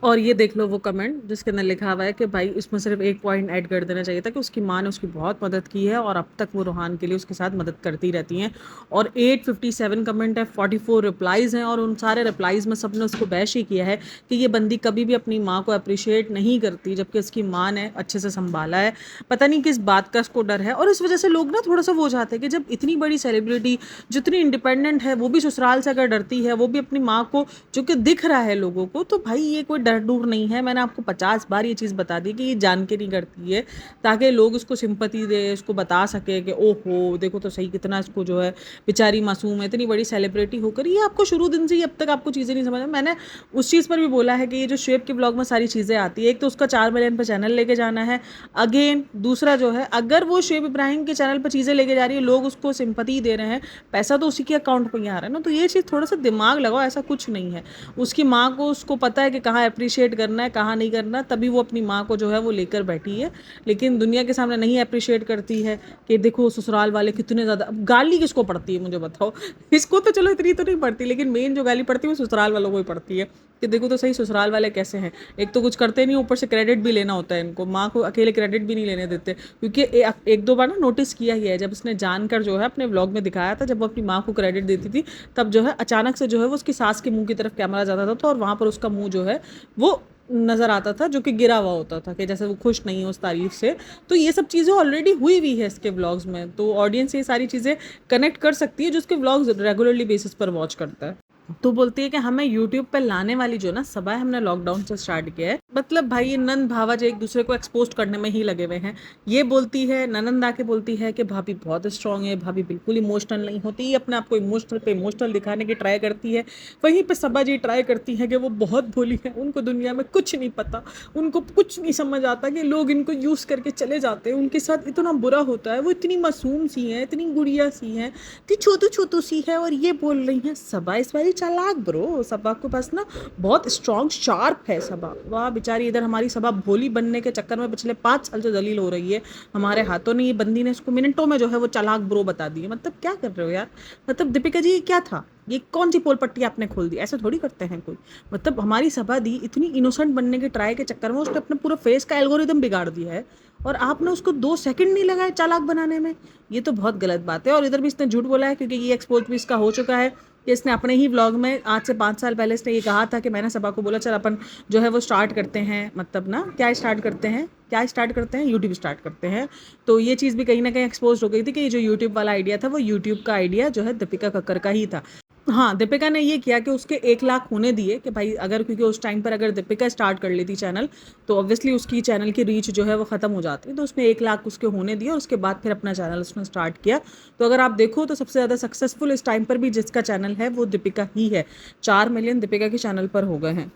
और ये देख लो वो कमेंट जिसके अंदर लिखा हुआ है कि भाई इसमें सिर्फ एक पॉइंट ऐड कर देना चाहिए था कि उसकी माँ ने उसकी बहुत मदद की है और अब तक वो रोहान के लिए उसके साथ मदद करती रहती हैं। और 857 कमेंट है, 44 रिप्लाइज़ हैं, और उन सारे रिप्लाइज़ में सब ने उसको बैश ही किया है कि ये बंदी कभी भी अपनी माँ को अप्रिशिएट नहीं करती, जबकि उसकी माँ ने अच्छे से संभाला है। पता नहीं किस बात का उसको डर है, और इस वजह से लोग ना थोड़ा सा वो चाहते हैं कि जब इतनी बड़ी सेलिब्रिटी जितनी इंडिपेंडेंट है वो भी ससुराल से अगर डरती है, वो भी अपनी माँ को, जो कि दिख रहा है लोगों को, तो भाई ये कोई दूर नहीं है, मैंने आपको 50 बार ये चीज़ बता दी कि ये जान के नहीं करती है, ताकि लोग उसको सिंपैथी दे, उसको बता सके कि ओहो देखो तो सही कितना इसको जो है, बेचारी मासूम है, इतनी बड़ी सेलिब्रिटी होकर। ये आपको शुरू दिन से ही अब तक आपको चीज़ें नहीं समझ में। मैंने उस चीज़ पर भी बोला है कि ये जो शुएब के ब्लॉग में सारी चीज़ें आती है, एक तो उसका 4 मिलियन पर चैनल लेके जाना है, अगेन दूसरा जो है अगर वो शुएब इब्राहिम के चैनल पर चीज़ें लेके जा रही है, लोग उसको सिंपैथी दे रहे हैं, पैसा तो उसी के अकाउंट पर ही आ रहा है ना, तो ये चीज़ थोड़ा सा दिमाग लगाओ, ऐसा कुछ नहीं है। उसकी माँ को उसको पता है कि कहाँ अप्रिशिएट करना है कहाँ नहीं करना, तभी वो अपनी माँ को जो है वो लेकर बैठी है, लेकिन दुनिया के सामने नहीं अप्रिशिएट करती है कि देखो ससुराल वाले कितने ज़्यादा। गाली किसको पड़ती है मुझे बताओ? इसको तो चलो इतनी तो नहीं पड़ती, लेकिन मेन जो गाली पड़ती है वो ससुराल वालों को ही पड़ती है कि देखो तो सही ससुराल वाले कैसे हैं। एक तो कुछ करते नहीं, ऊपर से क्रेडिट भी लेना होता है इनको, माँ को अकेले क्रेडिट भी नहीं लेने देते, क्योंकि एक दो बार ना नोटिस किया ही है, जब उसने जानकर जो है अपने व्लॉग में दिखाया था, जब वो अपनी माँ को क्रेडिट देती थी, तब जो है अचानक से जो है वो उसकी सास के मुंह की तरफ कैमरा जाता था, तो और वहाँ पर उसका मुंह जो है वो नज़र आता था, जो कि गिरा हुआ होता था कि जैसे वो खुश नहीं है उस तारीफ से। तो ये सब चीज़ें ऑलरेडी हुई हुई है इसके व्लॉग्स में, तो ऑडियंस ये सारी चीज़ें कनेक्ट कर सकती है जो उसके व्लॉग्स रेगुलरली बेसिस पर वॉच करता है। तो बोलती है कि हमें यूट्यूब पर लाने वाली जो ना सबा है, हमने लॉकडाउन से स्टार्ट किया है। मतलब भाई ये नंद भावज एक दूसरे को एक्सपोज करने में ही लगे हुए हैं। ये बोलती है, ननंद आके बोलती है कि भाभी बहुत स्ट्रांग है, भाभी बिल्कुल इमोशनल नहीं होती, ये अपने आप को इमोशनल पे इमोशनल दिखाने की ट्राई करती है। वहीं पे सबा जी ट्राई करती है कि वो बहुत भोली है, उनको दुनिया में कुछ नहीं पता, उनको कुछ नहीं समझ आता कि लोग इनको यूज़ करके चले जाते हैं, उनके साथ इतना बुरा होता है, वो इतनी मासूम सी हैं, इतनी गुड़िया सी हैं, इतनी छोटू छोटू सी है, और ये बोल रही हैं सबा इस बारी चालाक ब्रो। सबा के पास ना बहुत स्ट्रॉन्ग शार्प है सबा, वाह बेचारी। इधर हमारी सबा भोली बनने के चक्कर में पिछले 5 साल से जलील हो रही है हमारे हाथों ने, ये बंदी ने इसको मिनटों में जो है वो चालाक ब्रो बता दी है। मतलब क्या कर रहे हो यार? मतलब दीपिका जी ये क्या था? ये कौन सी पोल पट्टी आपने खोल दी? ऐसे थोड़ी करते हैं कोई। मतलब हमारी सबा दी इतनी इनोसेंट बनने के ट्राई के चक्कर में उसने अपने पूरा फेस का एल्गोरिदम बिगाड़ दिया है, और आपने उसको 2 सेकंड नहीं लगाए चालाक बनाने में। ये तो बहुत गलत बात है। और इधर भी इसने झूठ बोला है, क्योंकि ये एक्सपोज भी इसका हो चुका है कि इसने अपने ही व्लॉग में आज से 5 साल पहले इसने ये कहा था कि मैंने सबा को बोला चल अपन जो है वो स्टार्ट करते हैं, मतलब ना क्या स्टार्ट करते हैं, यूट्यूब स्टार्ट करते हैं। तो ये चीज़ भी कहीं ना कहीं एक्सपोज हो गई थी कि ये जो यूट्यूब वाला आइडिया था वो यूट्यूब का आइडिया जो है दीपिका कक्कर का ही था। हाँ, दीपिका ने ये किया कि उसके 1 लाख होने दिए कि भाई अगर, क्योंकि उस टाइम पर अगर दीपिका स्टार्ट कर लेती चैनल तो ऑब्वियसली उसकी चैनल की रीच जो है वो ख़त्म हो जाती, तो उसने 1 लाख उसके होने दिए, और उसके बाद फिर अपना चैनल उसने स्टार्ट किया। तो अगर आप देखो तो सबसे ज़्यादा सक्सेसफुल इस टाइम पर भी जिसका चैनल है वो दीपिका ही है। 4 मिलियन दीपिका के चैनल पर हो गए हैं।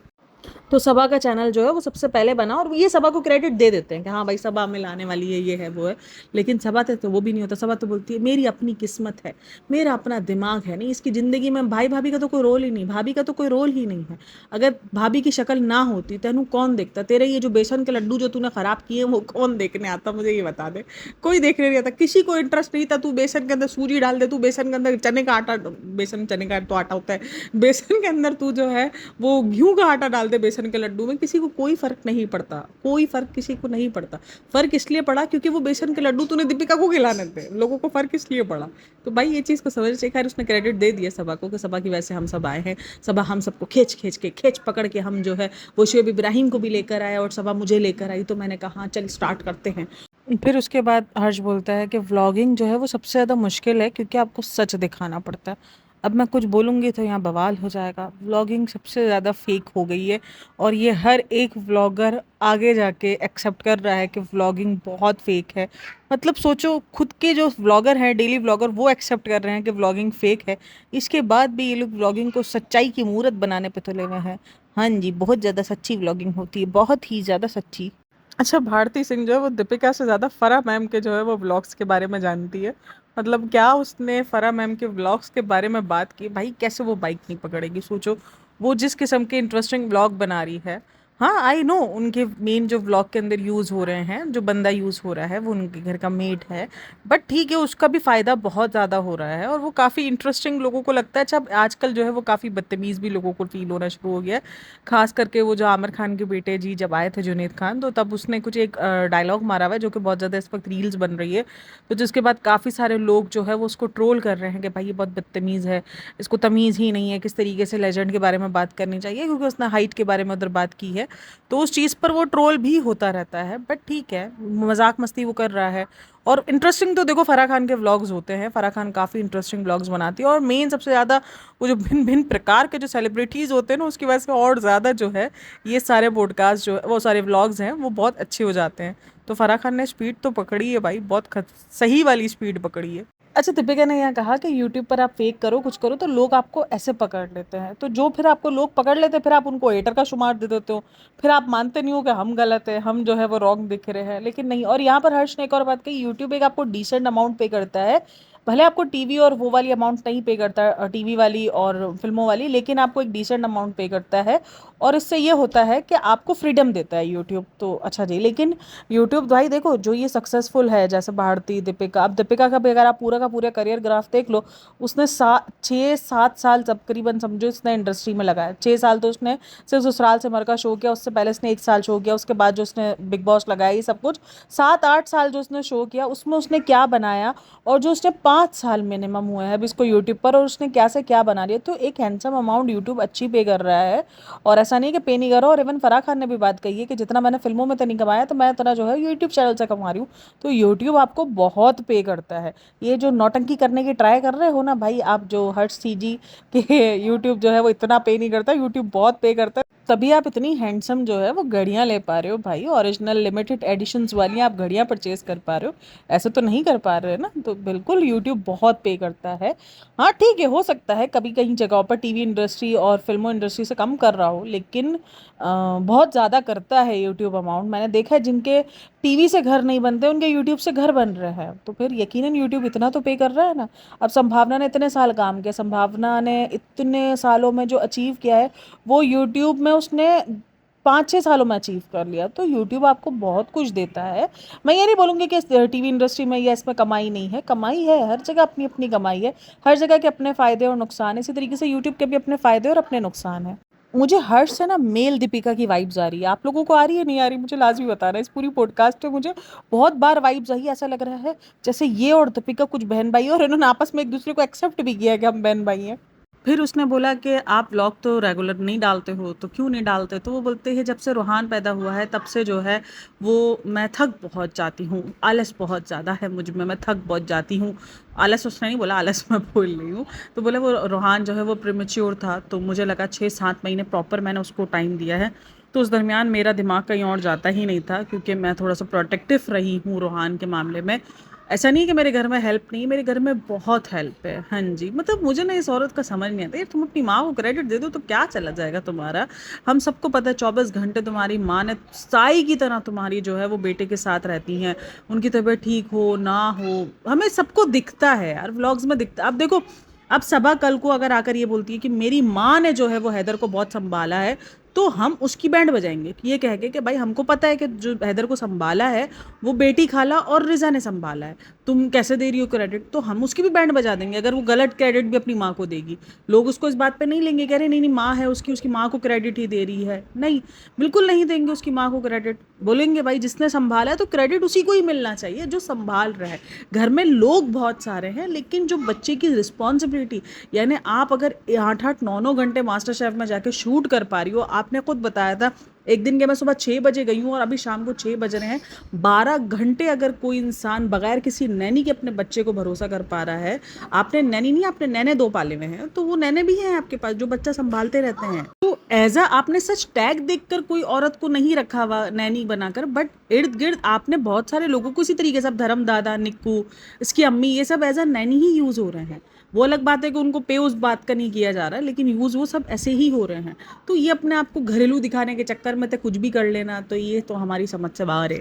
तो सबा का चैनल जो है वो सबसे पहले बना, और ये सबा को क्रेडिट दे देते हैं कि हाँ भाई सबा में लाने वाली है, ये है वो है, लेकिन सबा तो वो भी नहीं होता। सबा तो बोलती है मेरी अपनी किस्मत है, मेरा अपना दिमाग है, नहीं इसकी ज़िंदगी में भाई भाभी का तो कोई रोल ही नहीं, भाभी का तो कोई रोल ही नहीं है। अगर भाभी की शक्ल ना होती तेनू कौन देखता? तेरे ये जो बेसन के लड्डू जो तूने ख़राब किए वो कौन देखने आता? मुझे ये बता दे। कोई देखने नहीं आता, किसी को इंटरेस्ट नहीं था। तू बेसन के अंदर सूजी डाल दे, तू बेसन के अंदर चने का आटा, बेसन चने का तो आटा होता है, बेसन के अंदर तू जो है वो गेहूँ का आटा डाल दे बेसन के लड्डू में, किसी को कोई फर्क नहीं पड़ता, कोई फर्क किसी को नहीं पड़ता। फर्क इसलिए पड़ा क्योंकि वो बेसन के लड्डू तूने दीपिका को खिलाने थे, लोगों को फर्क इसलिए पड़ा। तो भाई ये चीज़ को समझ चाहिए। खैर उसने क्रेडिट दे दिया सबा को कि सबा की वजह से हम सब आए हैं, सबा हम सबको खींच पकड़ के हम जो है वो शुएब इब्राहिम को भी लेकर आया, और सबा मुझे लेकर आई, तो मैंने कहा हाँ चल स्टार्ट करते हैं। फिर उसके बाद हर्ष बोलता है कि व्लॉगिंग जो है वो सबसे ज़्यादा मुश्किल है, क्योंकि आपको सच दिखाना पड़ता है। अब मैं कुछ बोलूँगी तो यहाँ बवाल हो जाएगा। व्लॉगिंग सबसे ज़्यादा फेक हो गई है, और ये हर एक व्लॉगर आगे जाके एक्सेप्ट कर रहा है कि व्लॉगिंग बहुत फेक है। मतलब सोचो, खुद के जो व्लॉगर हैं, डेली व्लॉगर, वो एक्सेप्ट कर रहे हैं कि व्लॉगिंग फेक है, इसके बाद भी ये लोग व्लॉगिंग को सच्चाई की मूरत बनाने पे तुले हुए हैं। हाँ जी, बहुत ज़्यादा सच्ची व्लॉगिंग होती है, बहुत ही ज़्यादा सच्ची। अच्छा, भारती सिंह जो है वो दीपिका से ज़्यादा फ़रा मैम के जो है वो व्लॉग्स के बारे में जानती है। मतलब क्या उसने फ़रा मैम के व्लॉग्स के बारे में बात की? भाई कैसे वो बाइक नहीं पकड़ेगी? सोचो, वो जिस किस्म के इंटरेस्टिंग व्लॉग बना रही है। हाँ आई नो, उनके मेन जो व्लॉग के अंदर यूज़ हो रहे हैं, जो बंदा यूज़ हो रहा है वो उनके घर का मेड है, बट ठीक है उसका भी फ़ायदा बहुत ज़्यादा हो रहा है, और वो काफ़ी इंटरेस्टिंग लोगों को लगता है। अच्छा, अब आजकल जो है वो काफ़ी बदतमीज़ भी लोगों को फील होना शुरू हो गया है। खास करके वो जो आमिर खान के बेटे जी जब आए थे, जुनैद खान, तो तब उसने कुछ एक डायलॉग मारा हुआ है जो कि बहुत ज़्यादा इस वक्त रील्स बन रही है। तो जिसके बाद काफ़ी सारे लोग जो है वो उसको ट्रोल कर रहे हैं कि भाई ये बहुत बदतमीज़ है, इसको तमीज़ ही नहीं है किस तरीके से लेजेंड के बारे में बात करनी चाहिए, क्योंकि उसने हाइट के बारे में उधर बात की है। तो उस चीज़ पर वो ट्रोल भी होता रहता है, बट ठीक है, मजाक मस्ती वो कर रहा है। और इंटरेस्टिंग तो देखो फराह खान के व्लॉग्स होते हैं, फराह खान काफ़ी इंटरेस्टिंग व्लॉग्स बनाती है, और मेन सबसे ज़्यादा वो जो भिन्न भिन्न प्रकार के जो सेलिब्रिटीज़ होते हैं ना, उसकी वजह से और ज़्यादा जो है ये सारे पॉडकास्ट जो है वो सारे व्लॉग्स हैं वो बहुत अच्छे हो जाते हैं। तो फराह खान ने स्पीड तो पकड़ी है भाई, बहुत सही वाली स्पीड पकड़ी है। अच्छा, दीपिका ने यहाँ कहा कि यूट्यूब पर आप फेक करो कुछ करो तो लोग आपको ऐसे पकड़ लेते हैं, तो जो फिर आपको लोग पकड़ लेते हैं फिर आप उनको हेटर का शुमार दे देते हो, फिर आप मानते नहीं हो कि हम गलत है, हम जो है वो रॉन्ग दिख रहे हैं, लेकिन नहीं। और यहाँ पर हर्ष ने एक और बात कही, यूट्यूब एक आपको डिसेंट अमाउंट पे करता है, भले आपको टीवी और वो वाली अमाउंट नहीं पे करता, टीवी वाली और फिल्मों वाली, लेकिन आपको एक डिसेंट अमाउंट पे करता है। और इससे ये होता है कि आपको फ्रीडम देता है यूट्यूब, तो अच्छा जी। लेकिन यूट्यूब भाई देखो, जो ये सक्सेसफुल है जैसे भारती, दीपिका, अब दीपिका का भी अगर आप पूरा का पूरा करियर ग्राफ देख लो, उसने 6-7 साल तकरीबन समझो इसने इंडस्ट्री में लगाया। 6 साल तो उसने सिर्फ ससुराल से मर का शो किया, उससे पहले उसने 1 साल शो किया, उसके बाद जो उसने बिग बॉस लगाया, ये सब कुछ 7-8 साल जो उसने शो किया, उसमें उसने क्या बनाया, और जो उसने 5 साल मिनिमम हुए हैं अभी इसको यूट्यूब पर, और उसने क्या से क्या बना लिया, तो एक हैंडसम अमाउंट यूट्यूब अच्छी पे कर रहा है। और ऐसा नहीं कि पे नहीं कर रहा। और इवन फराह खान ने भी बात कही है कि जितना मैंने फिल्मों में तो नहीं कमाया, तो मैं इतना जो है यूट्यूब चैनल से कमा रही हूँ। तो यूट्यूब आपको बहुत पे करता है। ये जो नौटंकी करने की ट्राई कर रहे हो ना भाई, आप जो हर्ष सीजी के यूट्यूब जो है वो इतना पे नहीं करता, यूट्यूब बहुत पे करता है, तभी आप इतनी हैंडसम जो है वो घड़ियां ले पा रहे हो भाई, ओरिजिनल लिमिटेड एडिशंस वाली आप घड़ियां परचेज कर पा रहे हो, ऐसे तो नहीं कर पा रहे ना। तो बिल्कुल यूट्यूब बहुत पे करता है। हाँ ठीक है, हो सकता है कभी कहीं जगहों पर टीवी इंडस्ट्री और फिल्मों इंडस्ट्री से कम कर रहा हो, लेकिन बहुत ज़्यादा करता है यूट्यूब अमाउंट। मैंने देखा है जिनके टीवी से घर नहीं बनते उनके यूट्यूब से घर बन रहे हैं, तो फिर यकीनन यूट्यूब इतना तो पे कर रहा है ना। अब संभावना ने इतने साल काम किया, संभावना ने इतने सालों में जो अचीव किया है वो यूट्यूब में उसने 5-6 सालों में अचीव कर लिया। तो यूट्यूब आपको बहुत कुछ देता है। मैं ये नहीं बोलूँगी कि टीवी इंडस्ट्री में या इसमें कमाई नहीं है, कमाई है, हर जगह अपनी अपनी कमाई है, हर जगह के अपने फ़ायदे और नुकसान है, इसी तरीके से यूट्यूब के भी अपने फ़ायदे और अपने नुकसान है। मुझे हर्ष से ना मेल दीपिका की वाइब्स आ रही है, आप लोगों को आ रही है नहीं आ रही, मुझे लाजमी बताना। इस पूरी पॉडकास्ट में मुझे बहुत बार वाइब्स आई, ऐसा लग रहा है जैसे ये और दीपिका कुछ बहन भाई हैं, और इन्होंने आपस में एक दूसरे को एक्सेप्ट भी किया है कि हम बहन भाई हैं। फिर उसने बोला कि आप व्लॉग तो रेगुलर नहीं डालते हो, तो क्यों नहीं डालते, तो वो बोलते हैं जब से रूहान पैदा हुआ है तब से जो है वो मैं थक बहुत जाती हूँ, आलस बहुत ज़्यादा है मुझ में, मैं थक बहुत जाती हूँ। आलस उसने नहीं बोला, आलस मैं बोल रही हूँ। तो बोले वो रूहान जो है वो प्रीमेच्योर था, तो मुझे लगा 6-7 महीने प्रॉपर मैंने उसको टाइम दिया है, तो उस दरमियान मेरा दिमाग कहीं और जाता ही नहीं था, क्योंकि मैं थोड़ा सा प्रोटेक्टिव रही हूँ रूहान के मामले में। ऐसा नहीं कि मेरे घर में हेल्प नहीं, मेरे घर में बहुत हेल्प है। हाँ जी, मतलब मुझे ना इस औरत का समझ नहीं आता यार, तुम अपनी माँ को क्रेडिट दे दो तो क्या चला जाएगा तुम्हारा। हम सबको पता है 24 घंटे तुम्हारी माँ ने साई की तरह तुम्हारी जो है वो बेटे के साथ रहती हैं, उनकी तबीयत ठीक हो ना हो हमें सबको दिखता है यार, व्लॉग्स में दिखता। अब देखो, अब सबा कल को अगर आकर ये बोलती है कि मेरी माँ ने जो है वो हैदर को बहुत संभाला है, तो हम उसकी बैंड बजाएंगे ये कह के कि भाई हमको पता है कि जो हैदर को संभाला है वो बेटी खाला और रिजा ने संभाला है, तुम कैसे दे रही हो क्रेडिट, तो हम उसकी भी बैंड बजा देंगे अगर वो गलत क्रेडिट भी अपनी माँ को देगी। लोग उसको इस बात पे नहीं लेंगे, कह रहे नहीं नहीं माँ है उसकी, उसकी माँ को क्रेडिट ही दे रही है, नहीं, बिल्कुल नहीं देंगे उसकी माँ को क्रेडिट। बोलेंगे भाई जिसने संभाला है तो क्रेडिट उसी को ही मिलना चाहिए जो संभाल रहा है। घर में लोग बहुत सारे हैं, लेकिन जो बच्चे की रिस्पॉन्सिबिलिटी, यानी आप अगर 8-8 9-9 घंटे मास्टर शेफ में जाके शूट कर पा रही हो, आपने खुद बताया था एक दिन के मैं सुबह 6 बजे गई हूँ और अभी शाम को 6 बज रहे हैं, 12 घंटे अगर कोई इंसान बगैर किसी नैनी के अपने बच्चे को भरोसा कर पा रहा है, आपने नैनी नहीं, आपने नैने 2 पाले हुए हैं, तो वो नैने भी हैं आपके पास जो बच्चा संभालते रहते हैं। तो ऐसा आपने सच टैग देखकर कोई औरत को नहीं रखा हुआ नैनी बनाकर, बट इर्द गिर्द आपने बहुत सारे लोगों को इसी तरीके से, धर्म दादा, निक्कू, इसकी अम्मी, ये सब एज अ नैनी ही यूज हो रहे हैं। वो अलग बात है कि उनको पे उस बात का नहीं किया जा रहा है, लेकिन यूज़ वो सब ऐसे ही हो रहे हैं। तो ये अपने आप को घरेलू दिखाने के चक्कर में तो कुछ भी कर लेना, तो ये तो हमारी समझ से बाहर है।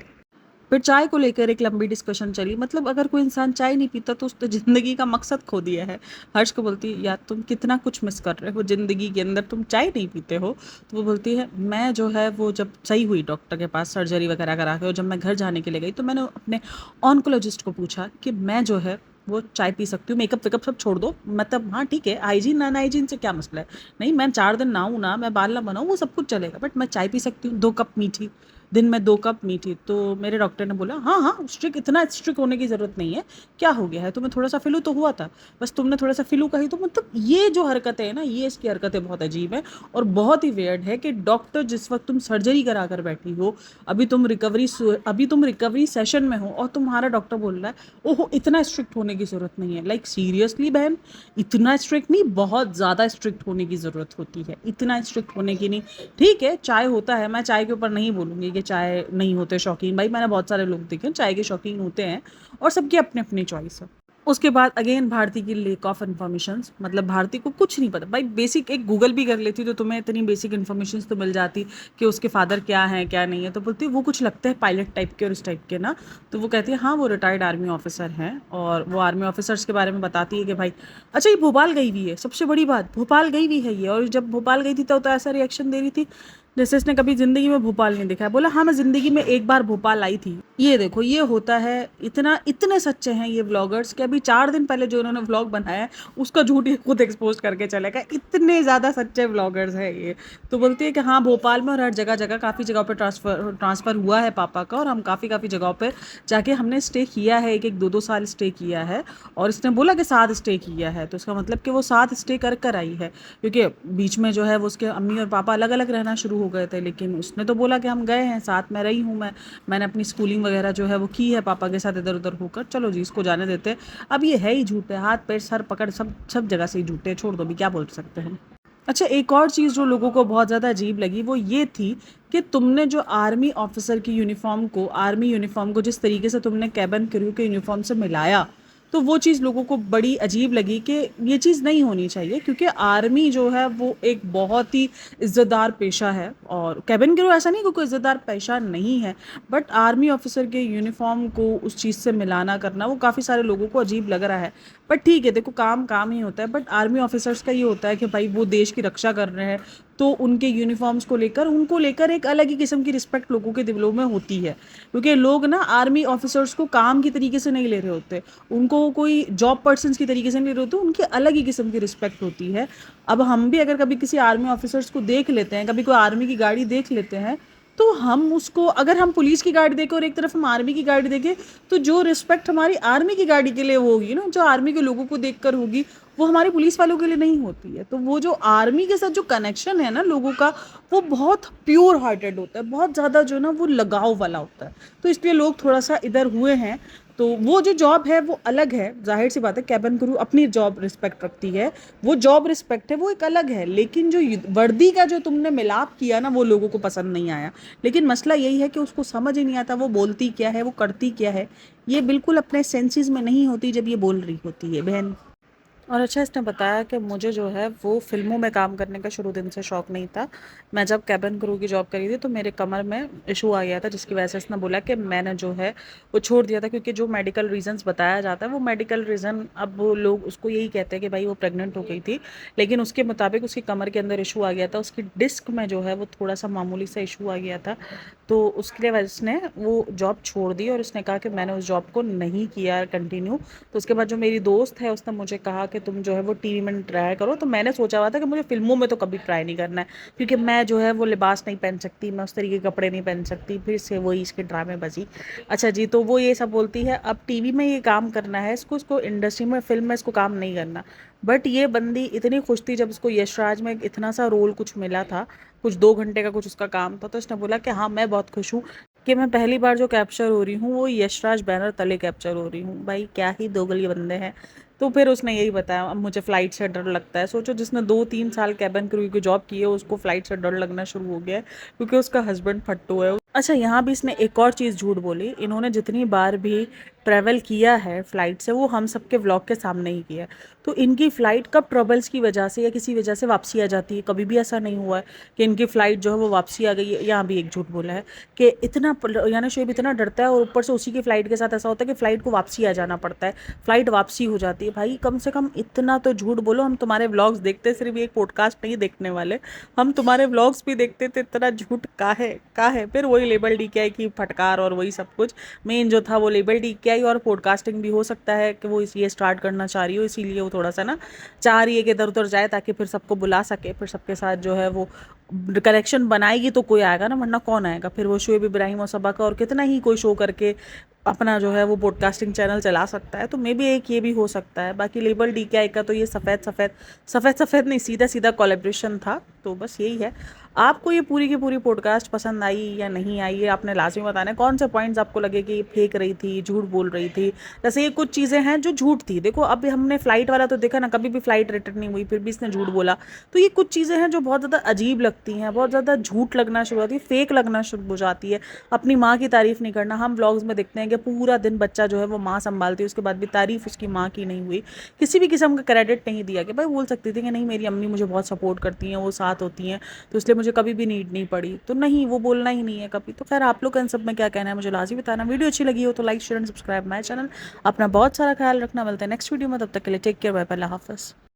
फिर चाय को लेकर एक लंबी डिस्कशन चली, मतलब अगर कोई इंसान चाय नहीं पीता तो उसने ज़िंदगी का मकसद खो दिया है। हर्ष को बोलती है यार तुम कितना कुछ मिस कर रहे हो ज़िंदगी के अंदर, तुम चाय नहीं पीते हो। तो वो बोलती है मैं जो है वो जब सही हुई डॉक्टर के पास सर्जरी वगैरह करा के, और जब मैं घर जाने के लिए गई तो मैंने अपने ऑन्कोलॉजिस्ट को पूछा कि मैं जो है वो चाय पी सकती हूँ, मेकअप वेकअप सब छोड़ दो, मतलब हाँ ठीक है हाइजीन ना हाइजीन से क्या मसला है, नहीं मैं 4 दिन नहाऊँ ना, मैं बाल ना बनाऊँ, वो सब कुछ चलेगा, बट मैं चाय पी सकती हूँ 2 कप मीठी। दिन में 2 कप मीठी। तो मेरे डॉक्टर ने बोला हाँ हाँ स्ट्रिक्ट, इतना स्ट्रिक्ट होने की ज़रूरत नहीं है, क्या हो गया है तुम्हें, थोड़ा सा फ्लू तो हुआ था, बस तुमने थोड़ा सा फ्लू कही। तो मतलब ये जो हरकतें हैं ना, ये इसकी हरकतें बहुत अजीब है और बहुत ही वियर्ड है कि डॉक्टर जिस वक्त तुम सर्जरी करा कर बैठी हो, अभी तुम रिकवरी सेशन में हो और तुम्हारा डॉक्टर बोल रहा है ओहो इतना स्ट्रिक्ट होने की ज़रूरत नहीं है। लाइक सीरियसली बहन, इतना स्ट्रिक्ट नहीं, बहुत ज़्यादा स्ट्रिक्ट होने की ज़रूरत होती है, इतना स्ट्रिक्ट होने की नहीं। ठीक है चाय होता है, मैं चाय के ऊपर नहीं बोलूँगी कि चाय नहीं होते शौकीन, भाई मैंने बहुत सारे लोग देखे चाय के शौकीन होते हैं और सबकी अपनी अपनी चॉइस है। उसके बाद अगेन भारती की लेक ऑफ इन्फॉर्मेशंस, मतलब भारती को कुछ नहीं पता भाई। बेसिक एक गूगल भी कर लेती तो तुम्हें इतनी बेसिक इन्फॉर्मेशंस तो मिल जाती कि उसके फादर क्या हैं क्या नहीं है। तो बोलती वो कुछ लगते हैं पायलट टाइप के और इस टाइप के ना। तो वो कहती है हाँ वो रिटायर्ड आर्मी ऑफिसर हैं, और वो आर्मी ऑफिसर्स के बारे में बताती है कि भाई अच्छा ये भोपाल गई हुई है, सबसे बड़ी बात भोपाल गई हुई है ये। और जब भोपाल गई थी तो ऐसा रिएक्शन दे रही थी जैसे इसने कभी ज़िंदगी में भोपाल नहीं देखा है। बोला हाँ मैं ज़िंदगी में एक बार भोपाल आई थी। ये देखो ये होता है, इतना इतने सच्चे हैं ये व्लॉगर्स कि अभी 4 दिन पहले जो उन्होंने व्लॉग बनाया है उसका झूठ ये खुद एक्सपोज करके चलेगा, इतने ज़्यादा सच्चे व्लॉगर्स हैं ये। तो बोलती है कि हाँ भोपाल में और हर जगह जगह काफ़ी जगह पर ट्रांसफ़र हुआ है पापा का, और हम काफ़ी काफ़ी जगहों पर जाके हमने स्टे किया है, एक एक दो दो साल स्टे किया है। और इसने बोला कि 7 स्टे किया है, तो इसका मतलब कि वो 7 स्टे कर कर आई है, क्योंकि बीच में जो है वो उसके अम्मी और पापा अलग अलग रहना शुरू हो गए थे। लेकिन उसने तो बोला कि हम गए हैं, साथ में रही हूँ मैंने अपनी स्कूलिंग वगैरह जो है वो की है पापा के साथ इधर उधर होकर। चलो जी इसको जाने देते हैं। अब ये है ही झूठे, हाथ पैर सर पकड़ सब सब जगह से ही झूठे, छोड़ दो भी, क्या बोल सकते हैं। अच्छा एक और चीज़ जो लोगों को बहुत ज़्यादा अजीब लगी वो ये थी कि तुमने जो आर्मी ऑफिसर की यूनिफॉर्म को, आर्मी यूनिफॉर्म को जिस तरीके से तुमने कैबिन क्रू के यूनिफॉर्म से मिलाया, तो वो चीज़ लोगों को बड़ी अजीब लगी कि ये चीज़ नहीं होनी चाहिए, क्योंकि आर्मी जो है वो एक बहुत ही इज़्ज़तदार पेशा है। और कैबिन क्रू ऐसा नहीं कि कोई इज़्ज़तदार पेशा नहीं है, बट आर्मी ऑफिसर के यूनिफॉर्म को उस चीज़ से मिलाना करना वो काफ़ी सारे लोगों को अजीब लग रहा है। बट ठीक है देखो काम काम ही होता है, बट आर्मी ऑफिसर्स का ये होता है कि भाई वो देश की रक्षा कर रहे हैं, तो उनके यूनिफॉर्म्स को लेकर उनको लेकर एक अलग ही किस्म की रिस्पेक्ट लोगों के दिलों में होती है। क्योंकि लोग ना आर्मी ऑफिसर्स को काम की तरीके से नहीं ले रहे होते, उनको कोई जॉब पर्सन की तरीके से नहीं ले रहे होते, उनकी अलग ही किस्म की रिस्पेक्ट होती है। अब हम भी अगर कभी किसी आर्मी ऑफिसर्स को देख लेते हैं, कभी कोई आर्मी की गाड़ी देख लेते हैं, तो हम उसको, अगर हम पुलिस की गाड़ी देखें और एक तरफ हम आर्मी की गाड़ी देखें, तो जो रिस्पेक्ट हमारी आर्मी की गाड़ी के लिए वो होगी ना, जो आर्मी के लोगों को देखकर होगी, वो हमारे पुलिस वालों के लिए नहीं होती है। तो वो जो आर्मी के साथ जो कनेक्शन है ना लोगों का, वो बहुत प्योर हार्टेड होता है, बहुत ज़्यादा जो ना वो लगाव वाला होता है। तो इसलिए लोग थोड़ा सा इधर हुए हैं। तो वो जो जॉब है वो अलग है, जाहिर सी बात है कैबिन क्रू अपनी जॉब रिस्पेक्ट रखती है, वो जॉब रिस्पेक्ट है वो एक अलग है। लेकिन जो वर्दी का जो तुमने मिलाप किया ना वो लोगों को पसंद नहीं आया। लेकिन मसला यही है कि उसको समझ ही नहीं आता वो बोलती क्या है, वो करती क्या है, ये बिल्कुल अपने सेंसेस में नहीं होती जब ये बोल रही होती है बहन। और अच्छा इसने बताया कि मुझे जो है वो फ़िल्मों में काम करने का शुरू दिन से शौक़ नहीं था। मैं जब कैबिन क्रू की जॉब करी थी तो मेरे कमर में इशू आ गया था, जिसकी वजह से इसने बोला कि मैंने जो है वो छोड़ दिया था, क्योंकि जो मेडिकल रीज़न्स बताया जाता है वो मेडिकल रीज़न, अब वो लोग उसको यही कहते हैं कि भाई वो प्रेग्नेंट हो गई थी, लेकिन उसके मुताबिक उसकी कमर के अंदर इशू आ गया था, उसकी डिस्क में जो है वो थोड़ा सा मामूली सा इशू आ गया था। तो उसके लिए वजह उसने वो जॉब छोड़ दी और उसने कहा कि मैंने उस जॉब को नहीं किया कंटिन्यू। तो उसके बाद जो मेरी दोस्त है उसने मुझे कहा कि तुम जो है वो टीवी में ट्राई करो। तो मैंने सोचा हुआ था कि मुझे फिल्मों में तो कभी ट्राई नहीं करना है, क्योंकि मैं जो है वो लिबास नहीं पहन सकती, मैं उस तरीके के कपड़े नहीं पहन सकती, फिर से वही इसके ड्रामे बजी। अच्छा जी, तो वो ये सब बोलती है अब टीवी में ये काम करना है इसको, इसको इंडस्ट्री में फिल्म में इसको काम नहीं करना। बट ये बंदी इतनी खुश थी जब इसको यशराज में इतना सा रोल कुछ मिला था, कुछ 2 घंटे का कुछ उसका काम था, तो उसने बोला कि हाँ मैं बहुत खुश हूँ कि मैं पहली बार जो कैप्चर हो रही हूँ वो यशराज बैनर तले कैप्चर हो रही हूँ। भाई क्या ही दोगली बंदे हैं। तो फिर उसने यही बताया अब मुझे फ़्लाइट से डर लगता है। सोचो जिसने 2-3 साल कैबिन क्रू की जॉब की है उसको फ़्लाइट से डर लगना शुरू हो गया है, क्योंकि उसका हस्बैंड फट्टू है। अच्छा यहाँ भी इसने एक और चीज़ झूठ बोली, इन्होंने जितनी बार भी ट्रैवल किया है फ़्लाइट से वो हम सबके व्लॉग के सामने ही किया है। तो इनकी फ़्लाइट कब ट्रबल्स की वजह से या किसी वजह से वापसी आ जाती है, कभी भी ऐसा नहीं हुआ है कि इनकी फ़्लाइट जो है वो वापसी आ गई है। यहाँ भी एक झूठ बोला है कि इतना यानी शोएब इतना डरता है और ऊपर से उसी की फ़्लाइट के साथ ऐसा होता है कि फ़्लाइट को वापसी आ जाना पड़ता है, फ़्लाइट वापसी हो जाती है। भाई कम से कम इतना तो झूठ बोलो, हम तुम्हारे व्लॉग्स देखते, सिर्फ एक पॉडकास्ट नहीं देखने वाले, हम तुम्हारे व्लॉग्स भी देखते थे, इतना झूठ का है। फिर वही लेबल डी के आई की फटकार और वही सब कुछ, मेन जो था वो लेबल डी के आई, और पॉडकास्टिंग भी हो सकता है कि वो ये स्टार्ट करना चाह रही हो, इसीलिए वो थोड़ा सा ना चाह रही है कि इधर उधर जाए ताकि फिर सबको बुला सके, फिर सबके साथ जो है वो कलेक्शन बनाएगी तो कोई आएगा ना, वरना कौन आएगा। फिर वो शोएब इब्राहिम और सबा का और कितना ही कोई शो करके अपना जो है वो पॉडकास्टिंग चैनल चला सकता है। तो मे बी एक ये भी हो सकता है। बाकी लेबल DKI का तो ये सफ़ेद सफ़ेद सफ़ेद सफ़ेद नहीं, सीधा सीधा कोलेब्रेशन था। तो बस यही है। आपको ये पूरी की पूरी पॉडकास्ट पसंद आई या नहीं आई, ये आपने लाजमी बताना है। कौन से पॉइंट्स आपको लगे कि फेंक रही थी, झूठ बोल रही थी। जैसे ये कुछ चीज़ें हैं जो झूठ थी। देखो अभी हमने फ्लाइट वाला तो देखा ना, कभी भी फ्लाइट रिटर्न नहीं हुई, फिर भी इसने झूठ बोला। तो ये कुछ चीज़ें हैं जो बहुत ज़्यादा अजीब लगती हैं, बहुत ज़्यादा झूठ लगना शुरू होती है, फेक लगना शुरू हो जाती है। अपनी माँ की तारीफ़ नहीं करना। हम व्लॉग्स में देखते हैं कि पूरा दिन बच्चा जो है वो माँ संभालती है, उसके बाद भी तारीफ़ उसकी माँ की नहीं हुई, किसी भी किस्म का क्रेडिट नहीं दिया। कि भाई बोल सकती थी कि नहीं मेरी अम्मी मुझे बहुत सपोर्ट करती हैं, वो साथ होती हैं, तो इसलिए मुझे कभी भी नीड नहीं पड़ी। तो नहीं, वो बोलना ही नहीं है कभी। तो खैर आप लोग का इन सब में क्या कहना है मुझे लाजमी बताना। वीडियो अच्छी लगी हो तो like share and subscribe my channel. अपना बहुत सारा ख्याल रखना। मिलते हैं नेक्स्ट वीडियो में, तब तक के लिए टेक केयर, बाय बाय, अल्लाह हाफ़िज़।